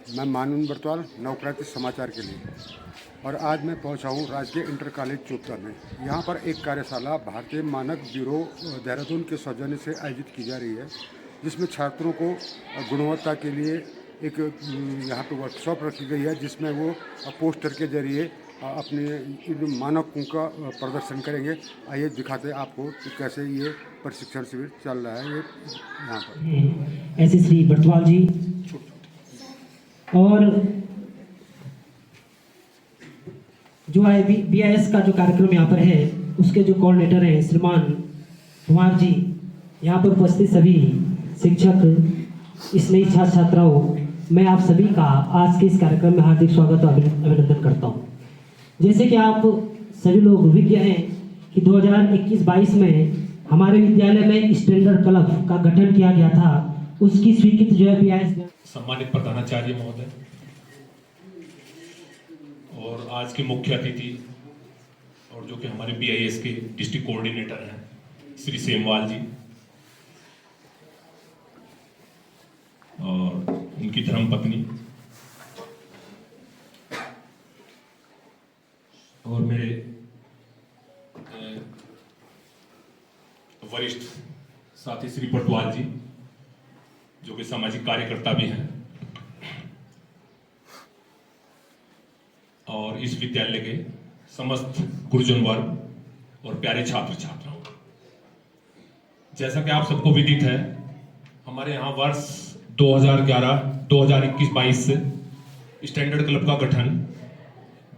मैं मानून बरतवाल नवक्रांति समाचार के लिए। और आज मैं पहुंचा हूं राजकीय इंटर कॉलेज चोपता में। यहां पर एक कार्यशाला भारतीय मानक ब्यूरो देहरादून के सौजन्य से आयोजित की जा रही है, जिसमें छात्रों को गुणवत्ता के लिए एक यहां पर वर्कशॉप रखी गई है, जिसमें वो पोस्टर के जरिए अपने मानकों का प्रदर्शन करेंगे। आइए दिखाते हैं आपको कि कैसे ये प्रशिक्षण शिविर चल रहा है। ये यहाँ पर ऐसे श्री बरतवाल जी और जो BIS का जो कार्यक्रम यहाँ पर है उसके जो कोऑर्डिनेटर हैं श्रीमान कुमार जी, यहाँ पर उपस्थित सभी शिक्षक, स्नेही छात्र छात्राओं, मैं आप सभी का आज के इस कार्यक्रम में हार्दिक स्वागत और अभिनंदन करता हूँ। जैसे कि आप सभी लोग विज्ञ हैं कि 2021-22 में हमारे विद्यालय में स्टैंडर्ड क्लब का गठन किया गया था, उसकी स्वीकृति जो है BIS। सम्मानित प्रधानाचार्य महोदय और आज के मुख्य अतिथि और जो कि हमारे BIS के डिस्ट्रिक्ट कोऑर्डिनेटर हैं श्री सेमवाल जी और उनकी धर्मपत्नी और मेरे वरिष्ठ साथी श्री बरतवाल जी जो कि सामाजिक कार्यकर्ता भी हैं और इस विद्यालय के समस्त गुरुजन वर्ग और प्यारे छात्र छात्राओं, जैसा कि आप सबको विदित है, हमारे यहाँ वर्ष 2011-2021-22 से स्टैंडर्ड क्लब का गठन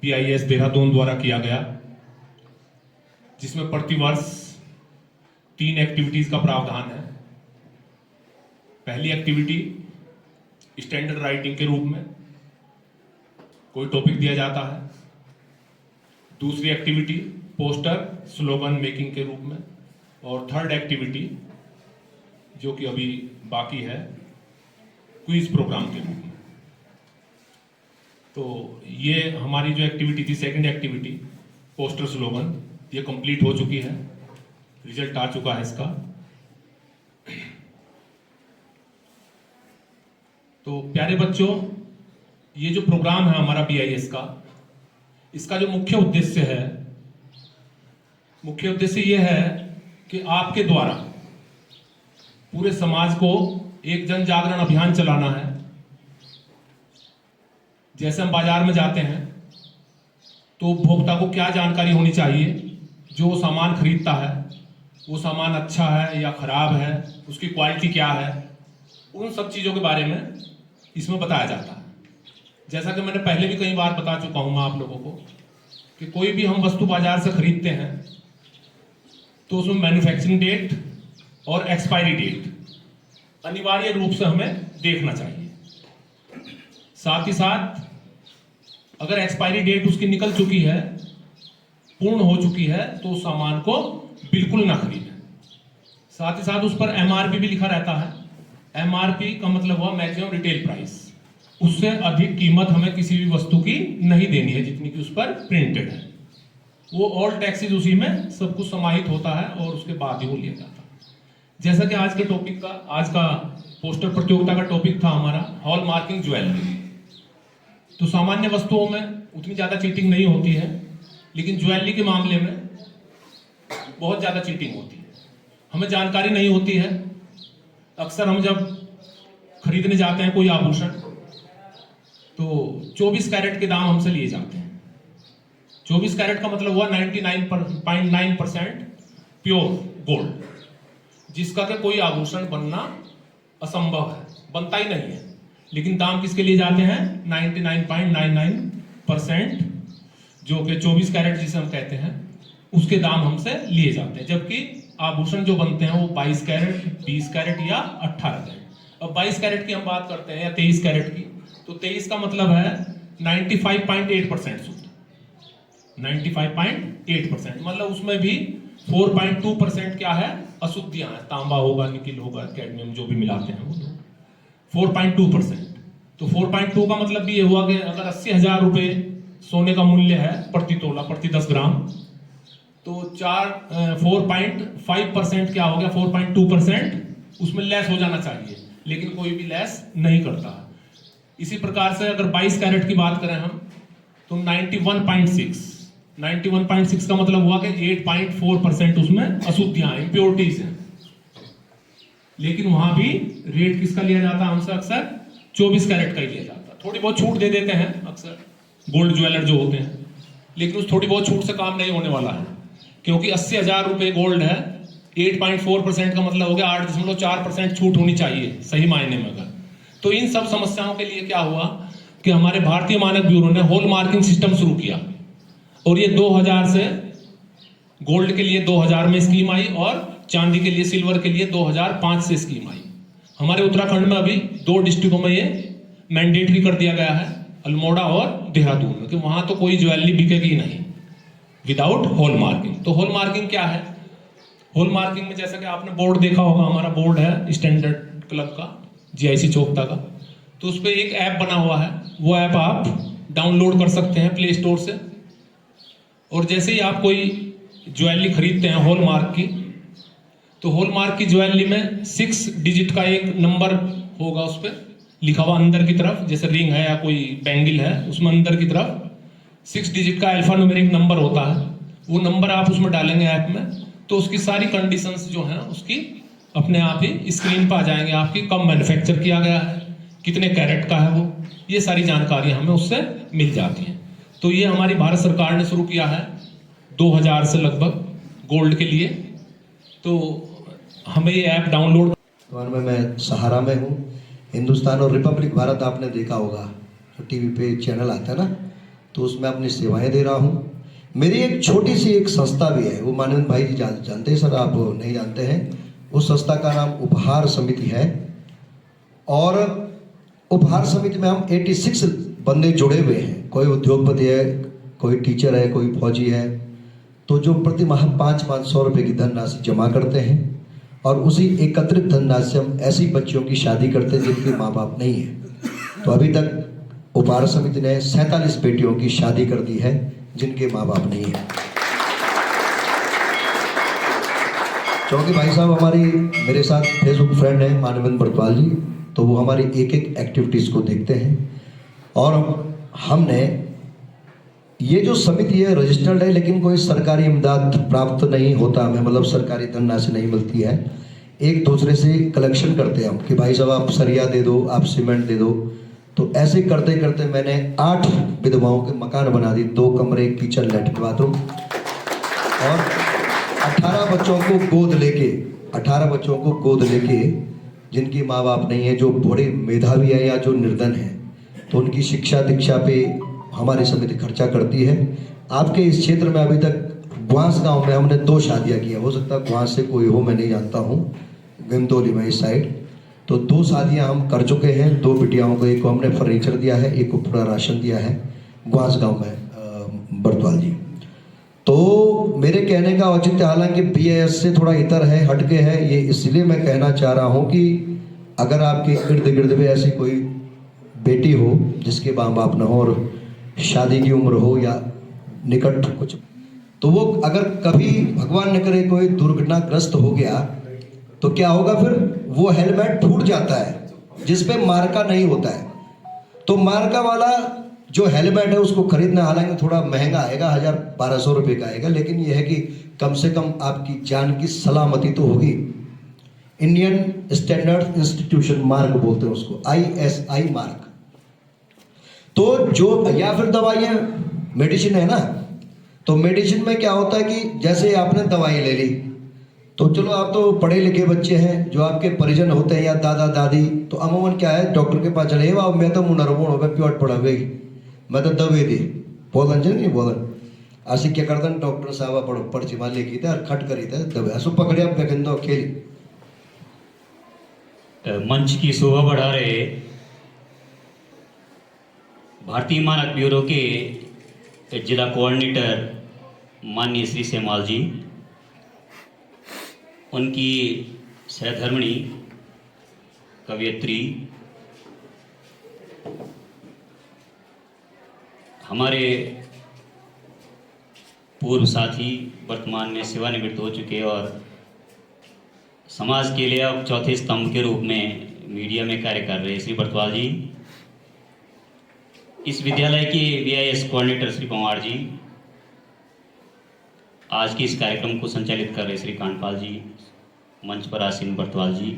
BIS देहरादून द्वारा किया गया, जिसमें प्रतिवर्ष 3 एक्टिविटीज का प्रावधान है। पहली एक्टिविटी स्टैंडर्ड राइटिंग के रूप में कोई टॉपिक दिया जाता है। दूसरी एक्टिविटी पोस्टर स्लोगन मेकिंग के रूप में, और थर्ड एक्टिविटी जो कि अभी बाकी है क्विज प्रोग्राम के रूप में। तो ये हमारी जो एक्टिविटी थी, सेकंड एक्टिविटी पोस्टर स्लोगन, ये कंप्लीट हो चुकी है, रिजल्ट आ चुका है इसका। तो प्यारे बच्चों, ये जो प्रोग्राम है हमारा BIS का, इसका जो मुख्य उद्देश्य ये है कि आपके द्वारा पूरे समाज को एक जन जागरण अभियान चलाना है। जैसे हम बाजार में जाते हैं तो उपभोक्ता को क्या जानकारी होनी चाहिए, जो सामान खरीदता है वो सामान अच्छा है या खराब है, उसकी क्वालिटी क्या है, उन सब चीजों के बारे में इसमें बताया जाता है। जैसा कि मैंने पहले भी कई बार बता चुका हूं मैं आप लोगों को कि कोई भी हम वस्तु बाजार से खरीदते हैं तो उसमें मैन्युफैक्चरिंग डेट और एक्सपायरी डेट अनिवार्य रूप से हमें देखना चाहिए। साथ ही साथ अगर एक्सपायरी डेट उसकी निकल चुकी है, पूर्ण हो चुकी है, तो उस सामान को बिल्कुल ना खरीदें। साथ ही साथ उस पर MRP भी लिखा रहता है। MRP का मतलब हुआ मैक्सिमम रिटेल प्राइस। उससे अधिक कीमत हमें किसी भी वस्तु की नहीं देनी है जितनी की उस पर प्रिंटेड है। वो ऑल टैक्सेस उसी में सब कुछ समाहित होता है और उसके बाद ही वो लिया जाता है। जैसा कि आज का पोस्टर प्रतियोगिता का टॉपिक था हमारा हॉल मार्किंग ज्वेलरी। तो सामान्य वस्तुओं में उतनी ज्यादा चीटिंग नहीं होती है, लेकिन ज्वेलरी के मामले में बहुत ज्यादा चीटिंग होती है। हमें जानकारी नहीं होती है। अक्सर हम जब खरीदने जाते हैं कोई आभूषण तो 24 कैरेट के दाम हमसे लिए जाते हैं। 24 कैरेट का मतलब हुआ 99.9% प्योर गोल्ड, जिसका कि कोई आभूषण बनना असंभव है, बनता ही नहीं है। लेकिन दाम किसके लिए जाते हैं? 99.99% जो कि 24 कैरेट जिसे हम कहते हैं, उसके दाम हमसे लिए जाते हैं। जबकि आभूषण जो बनते हैं वो 22 कैरेट, 20 कैरेट या 18 कैरेट। अब 22 कैरेट की हम बात करते हैं या 23 कैरेट की, तो 23 का मतलब है 95.8% शुद्ध। 95.8% मतलब उसमें भी 4.2% क्या है? अशुद्धियां हैं। तांबा होगा, निकिल होगा, कैडमियम जो भी मिलाते हैं वो 4.2%। तो 4.2 का मतलब भी ये हुआ कि अगर 80,000 रुपए सोने का मूल्य है प्रति तोला, प्रति 10 ग्राम, तो 4.5% क्या हो गया? 4.2% उसमें लेस हो जाना चाहिए, लेकिन कोई भी लेस नहीं करता। इसी प्रकार से अगर 22 कैरेट की बात करें हम तो 91.6 का मतलब हुआ कि 8.4% उसमें अशुद्धियां इम्प्योरिटीज हैं। लेकिन वहां भी रेट किसका लिया जाता है हमसे अक्सर 24 कैरेट का ही लिया जाता है। थोड़ी बहुत छूट दे देते हैं अक्सर गोल्ड ज्वेलर जो होते हैं, लेकिन उस थोड़ी बहुत छूट से काम नहीं होने वाला है, क्योंकि 80,000 रुपए गोल्ड है, 8.4% का मतलब हो गया 8.4% छूट होनी चाहिए सही मायने में अगर। तो इन सब समस्याओं के लिए क्या हुआ कि हमारे भारतीय मानक ब्यूरो ने हॉल मार्किंग सिस्टम शुरू किया, और ये 2000 से गोल्ड के लिए 2000 में स्कीम आई और चांदी के लिए सिल्वर के लिए 2005 से स्कीम आई। हमारे उत्तराखंड में अभी 2 डिस्ट्रिक्टों में ये मैंडेटरी कर दिया गया है, अल्मोड़ा और देहरादून में, कि वहां तो कोई ज्वेलरी बिकेगी नहीं विदाउट हॉल मार्किंग। तो हॉल मार्किंग क्या है? हॉल मार्किंग में जैसा कि आपने बोर्ड देखा होगा, हमारा बोर्ड है स्टैंडर्ड क्लब का, GIC चोपता का, तो उस पर एक ऐप बना हुआ है, वो ऐप आप डाउनलोड कर सकते हैं प्ले स्टोर से। और जैसे ही आप कोई ज्वेलरी खरीदते हैं हॉल मार्क की, तो हॉल मार्क की ज्वेलरी में 6 डिजिट का एक नंबर होगा उस पर लिखा हुआ अंदर की तरफ, जैसे रिंग है या कोई बैंगल है, उसमें अंदर की तरफ 6 डिजिट का अल्फा न्यूमेरिक नंबर होता है। वो नंबर आप उसमें डालेंगे ऐप में, तो उसकी सारी कंडीशंस जो हैं उसकी अपने आप ही स्क्रीन पर आ जाएंगे आपकी, कब मैन्युफैक्चर किया गया है, कितने कैरेट का है वो, ये सारी जानकारियां हमें उससे मिल जाती हैं। तो ये हमारी भारत सरकार ने शुरू किया है 2000 से लगभग गोल्ड के लिए। तो हमें ये ऐप डाउनलोड में मैं सहारा में हूँ। हिंदुस्तान और रिपब्लिक भारत आपने देखा होगा, जो टीवी पे चैनल आता है ना, तो उसमें अपनी सेवाएं दे रहा हूँ। मेरी एक छोटी सी एक संस्था भी है, वो मानवेंद्र भाई जी जानते हैं, सर आप नहीं जानते हैं। उस संस्था का नाम उपहार समिति है, और उपहार समिति में हम 86 बंदे जुड़े हुए हैं। कोई उद्योगपति है, कोई टीचर है, कोई फौजी है, तो जो प्रति माह 500 रुपये की धनराशि जमा करते हैं, और उसी एकत्रित धनराशि से हम ऐसी बच्चियों की शादी करते हैं जिनके माँ बाप नहीं है। तो अभी तक उपहार समिति ने 47 बेटियों की शादी कर दी है जिनके माँ बाप नहीं है। क्योंकि भाई साहब हमारी मेरे साथ फेसबुक फ्रेंड है मानवेंद्र बरतवाल जी, तो वो हमारी एक एक एक्टिविटीज़ को देखते हैं। और हमने ये जो समिति है रजिस्टर्ड है, लेकिन कोई सरकारी इमदाद प्राप्त नहीं होता हमें, मतलब सरकारी धनराशि नहीं मिलती है। एक दूसरे से कलेक्शन करते हैं हम कि भाई साहब आप सरिया दे दो, आप सीमेंट दे दो। तो ऐसे करते करते मैंने 8 विधवाओं के मकान बना दिए, 2 कमरे, एक किचन, लैट्रिन, बाथरूम, और 18 बच्चों को गोद लेके जिनकी माँ बाप नहीं है, जो बड़े मेधावी है या जो निर्धन है, तो उनकी शिक्षा दीक्षा पे हमारी समिति खर्चा करती है। आपके इस क्षेत्र में अभी तक गुआस गांव में हमने 2 शादियां की हैं, हो सकता है गुआस से कोई हो, मैं नहीं जानता हूँ, गमतौली में इस साइड। तो 2 शादियां हम कर चुके हैं। 2 बिटियाओं को, एक को हमने फर्नीचर दिया है, एक को पूरा राशन दिया है गुआस गांव में बरतवाल जी। तो मेरे कहने का औचित्य हालांकि BIS से थोड़ा इतर है, हटके है, ये इसलिए मैं कहना चाह रहा हूँ कि अगर आपके इर्द गिर्द में ऐसी कोई बेटी हो जिसके माँ बाप न हो और शादी की उम्र हो या निकट कुछ, तो वो अगर कभी भगवान न करे कोई दुर्घटनाग्रस्त हो गया तो क्या होगा फिर? वो हेलमेट फूट जाता है जिसपे मार्का नहीं होता है। तो मार्का वाला जो हेलमेट है उसको खरीदना हालांकि थोड़ा महंगा आएगा, 1000-1200 रुपये का आएगा, लेकिन यह है कि कम से कम आपकी जान की सलामती तो होगी। इंडियन स्टैंडर्ड इंस्टीट्यूशन मार्क बोलते हैं उसको, ISI मार्क। तो जो, या फिर दवाइयाँ, मेडिसिन है ना, तो मेडिसिन में क्या होता है कि जैसे आपने दवाई ले ली, तो चलो आप तो पढ़े लिखे बच्चे हैं, जो आपके परिजन होते हैं या दादा दादी, तो अमूमन क्या है, डॉक्टर के पास चले, वाह मैं तो मुनरबोण हो गया, प्योट पड़ा गई, मैं तो दवे दी बोलन जी नहीं बोलन आशी क्या करता डॉक्टर साहब पढ़ो पर्ची मार लिखी थे और खट करी थे दबे असु पकड़े अब बेगंदो खेली। मंच की शोभा बढ़ा रहे भारतीय मानक ब्यूरो के जिला कोऑर्डिनेटर माननीय श्री सेमाल जी, उनकी सहधर्मिणी कवयित्री, हमारे पूर्व साथी वर्तमान में सेवानिवृत्त हो चुके और समाज के लिए अब चौथे स्तंभ के रूप में मीडिया में कार्य कर रहे श्री बरतवाल जी, इस विद्यालय के VIS कोऑर्डिनेटर श्री पंवार जी, आज के इस कार्यक्रम को संचालित कर रहे श्री कांडपाल जी, मंच पर आसीन बर्तवाल जी,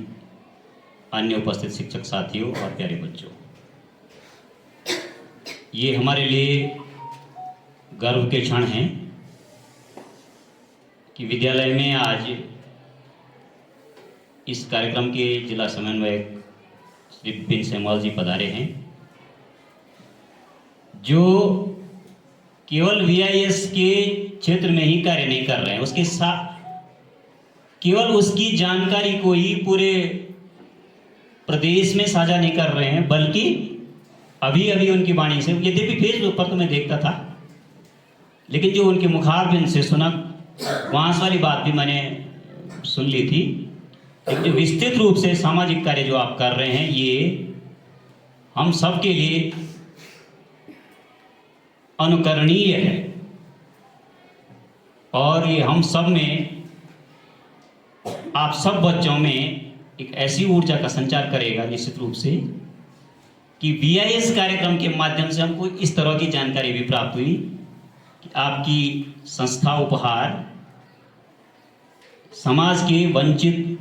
अन्य उपस्थित शिक्षक साथियों और प्यारे बच्चों, ये हमारे लिए गर्व के क्षण हैं कि विद्यालय में आज इस कार्यक्रम के जिला समन्वयक श्री बिपिन सेमवाल जी पधारे हैं, जो केवल VIS के क्षेत्र में ही कार्य नहीं कर रहे हैं, उसके साथ केवल उसकी जानकारी को ही पूरे प्रदेश में साझा नहीं कर रहे हैं, बल्कि अभी अभी उनकी वाणी से, यद्यपि फेसबुक पर तो मैं देखता था, लेकिन जो उनके मुखारबिंद से सुना, वहाँ वाली बात भी मैंने सुन ली थी। लेकिन जो विस्तृत रूप से सामाजिक कार्य जो आप कर रहे हैं, ये हम सब के लिए अनुकरणीय है और ये हम सब में, आप सब बच्चों में एक ऐसी ऊर्जा का संचार करेगा निश्चित रूप से कि VIS कार्यक्रम के माध्यम से हमको इस तरह की जानकारी भी प्राप्त हुई कि आपकी संस्था उपहार समाज के वंचित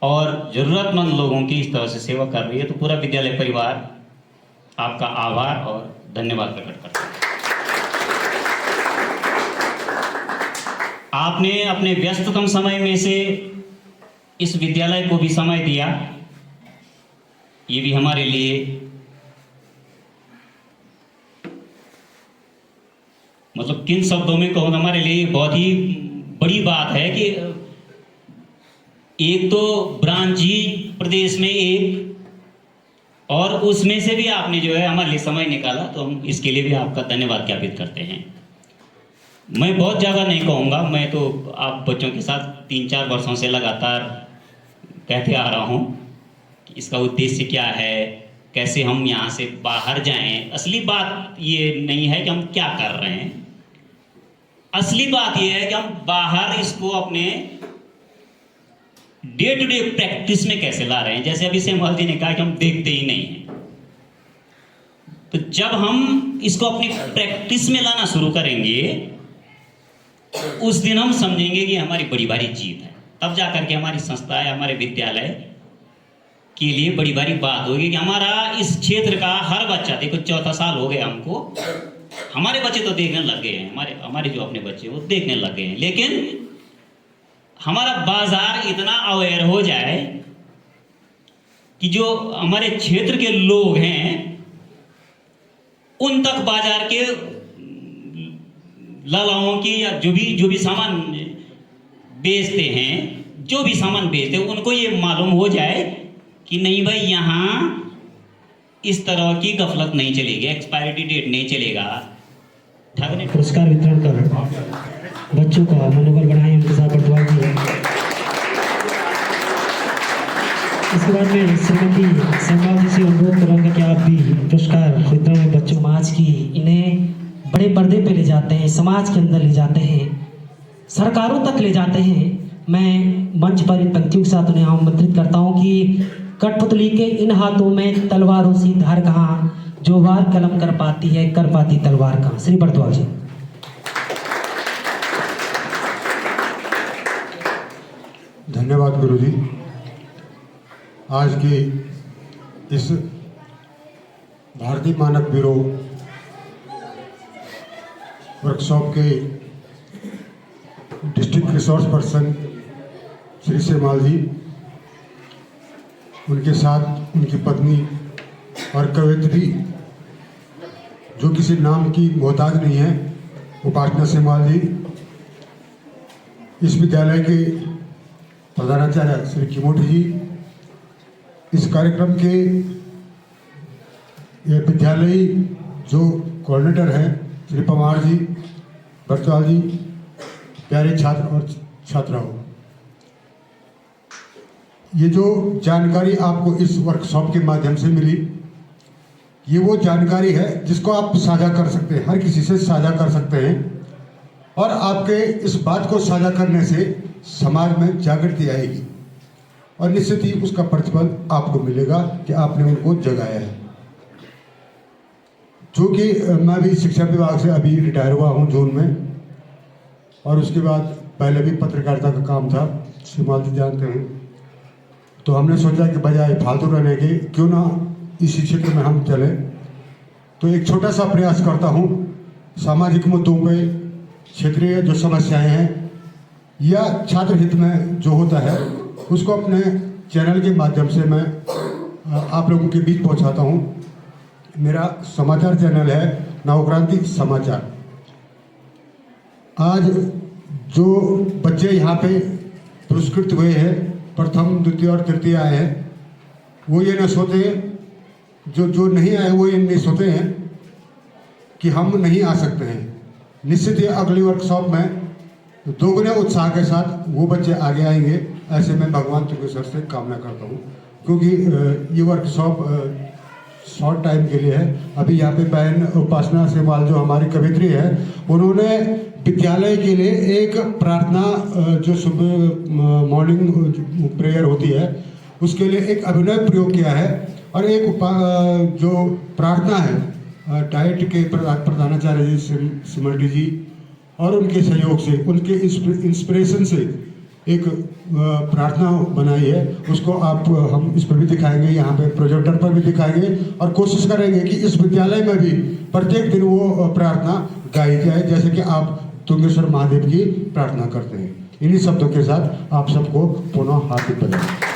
और जरूरतमंद लोगों की इस तरह से सेवा कर रही है। तो पूरा विद्यालय परिवार आपका आभार और धन्यवाद प्रकट करता है। आपने अपने व्यस्ततम समय में से इस विद्यालय को भी समय दिया, ये भी हमारे लिए मतलब किन शब्दों में कहूँ, हमारे लिए बहुत ही बड़ी बात है कि एक तो ब्रांच ही प्रदेश में एक, और उसमें से भी आपने जो है हमारे लिए समय निकाला, तो हम इसके लिए भी आपका धन्यवाद ज्ञापित करते हैं। मैं बहुत ज़्यादा नहीं कहूँगा, मैं तो आप बच्चों के साथ 3-4 वर्षों से लगातार कहते आ रहा हूँ कि इसका उद्देश्य क्या है, कैसे हम यहाँ से बाहर जाएं। असली बात ये नहीं है कि हम क्या कर रहे हैं, असली बात ये है कि हम बाहर इसको अपने डे टू डे प्रैक्टिस में कैसे ला रहे हैं। जैसे अभी सेमवाल जी ने कहा कि हम देखते ही नहीं हैं, तो जब हम इसको अपनी प्रैक्टिस में लाना शुरू करेंगे, उस दिन हम समझेंगे कि हमारी बड़ी भारी जीत है। तब जाकर के हमारी संस्था या हमारे विद्यालय के लिए बड़ी भारी बात होगी कि हमारा इस क्षेत्र का हर बच्चा, देखो 4था साल हो गया हमको, हमारे बच्चे तो देखने लग गए हैं, हमारे जो अपने बच्चे वो देखने लग गए हैं, लेकिन हमारा बाजार इतना अवेयर हो जाए कि जो हमारे क्षेत्र के लोग हैं उन तक बाजार के लालाओं की या जो भी सामान बेचते हैं, जो भी सामान बेचते हैं, उनको ये मालूम हो जाए कि नहीं भाई यहाँ इस तरह की गफलत नहीं चलेगी, एक्सपायरी डेट नहीं चलेगा। ठगने पुरस्कार वितरण कर बच्चों का मनोबल बढ़ाएं, उनके साथ बटवा दिए। इसके बाद में श्रीमती सेमवाल जी से अनुरोध करूँगा कि आप भी पुरस्कार वितरण में बच्चों आज की इन्हें बड़े पर्दे पे ले जाते हैं, समाज के अंदर ले जाते हैं, सरकारों तक ले जाते हैं। मैं मंच पर इन पंक्तियों के साथ उन्हें आमंत्रित करता हूँ कि कठपुतली के इन हाथों में तलवारों सी धार कहाँ, जो वार कलम कर पाती है कर पाती तलवार कहाँ। श्री बर्तवाल जी। धन्यवाद गुरुजी। आज की इस भारतीय मानक ब्यूरो वर्कशॉप के district resource person Shri Semwal ji, उनके साथ उनकी पत्नी और कवयित्री जो किसी नाम की मोहताज नहीं है, उपासना सेमवाल जी, इस विद्यालय के प्रधानाचार्य श्री किमोठी जी, इस कार्यक्रम के ये विद्यालयी जो कोऑर्डिनेटर हैं श्री पंवार जी, बर्तवाल जी, प्यारे छात्र और छात्राओं, ये जो जानकारी आपको इस वर्कशॉप के माध्यम से मिली, ये वो जानकारी है जिसको आप साझा कर सकते हैं, हर किसी से साझा कर सकते हैं, और आपके इस बात को साझा करने से समाज में जागृति आएगी और निश्चित ही उसका प्रतिफल आपको मिलेगा कि आपने उनको जगाया है। चूँकि मैं भी शिक्षा विभाग से अभी रिटायर हुआ हूँ जून में, और उसके बाद पहले भी पत्रकारिता का काम था, शिमाल जी जानते हैं, तो हमने सोचा कि बजाय फालतू रहने के क्यों ना इसी क्षेत्र में हम चले। तो एक छोटा सा प्रयास करता हूँ, सामाजिक मुद्दों पे, क्षेत्रीय जो समस्याएं हैं या छात्र हित में जो होता है उसको अपने चैनल के माध्यम से मैं आप लोगों के बीच पहुंचाता हूं। मेरा समाचार चैनल है नवक्रांति समाचार। आज जो बच्चे यहाँ पे पुरस्कृत हुए हैं, प्रथम द्वितीय और तृतीय आए हैं, वो ये न सोते, जो नहीं आए वो ये नहीं सोते हैं कि हम नहीं आ सकते हैं। निश्चित ही अगली वर्कशॉप में दोगुने उत्साह के साथ वो बच्चे आगे आएंगे, ऐसे मैं भगवान तुंगेश्वर से कामना करता हूँ। क्योंकि ये वर्कशॉप शॉर्ट टाइम के लिए है। अभी यहाँ पे बहन उपासना सेवाल जो हमारी कवित्री है, उन्होंने विद्यालय के लिए एक प्रार्थना जो सुबह मॉर्निंग प्रेयर होती है उसके लिए एक अभिनव प्रयोग किया है, और एक जो प्रार्थना है डाइट के प्रधानाचार्य जी सिमल्टी जी और उनके सहयोग से, उनके इंस्पिरेशन से एक प्रार्थना बनाई है। उसको हम इस पर भी दिखाएंगे, यहाँ पे प्रोजेक्टर पर भी दिखाएंगे, और कोशिश करेंगे कि इस विद्यालय में भी प्रत्येक दिन वो प्रार्थना गाई जाए, जैसे कि आप तुंगेश्वर महादेव की प्रार्थना करते हैं। इन्हीं शब्दों के साथ आप सबको पुनः हार्दिक बधाई।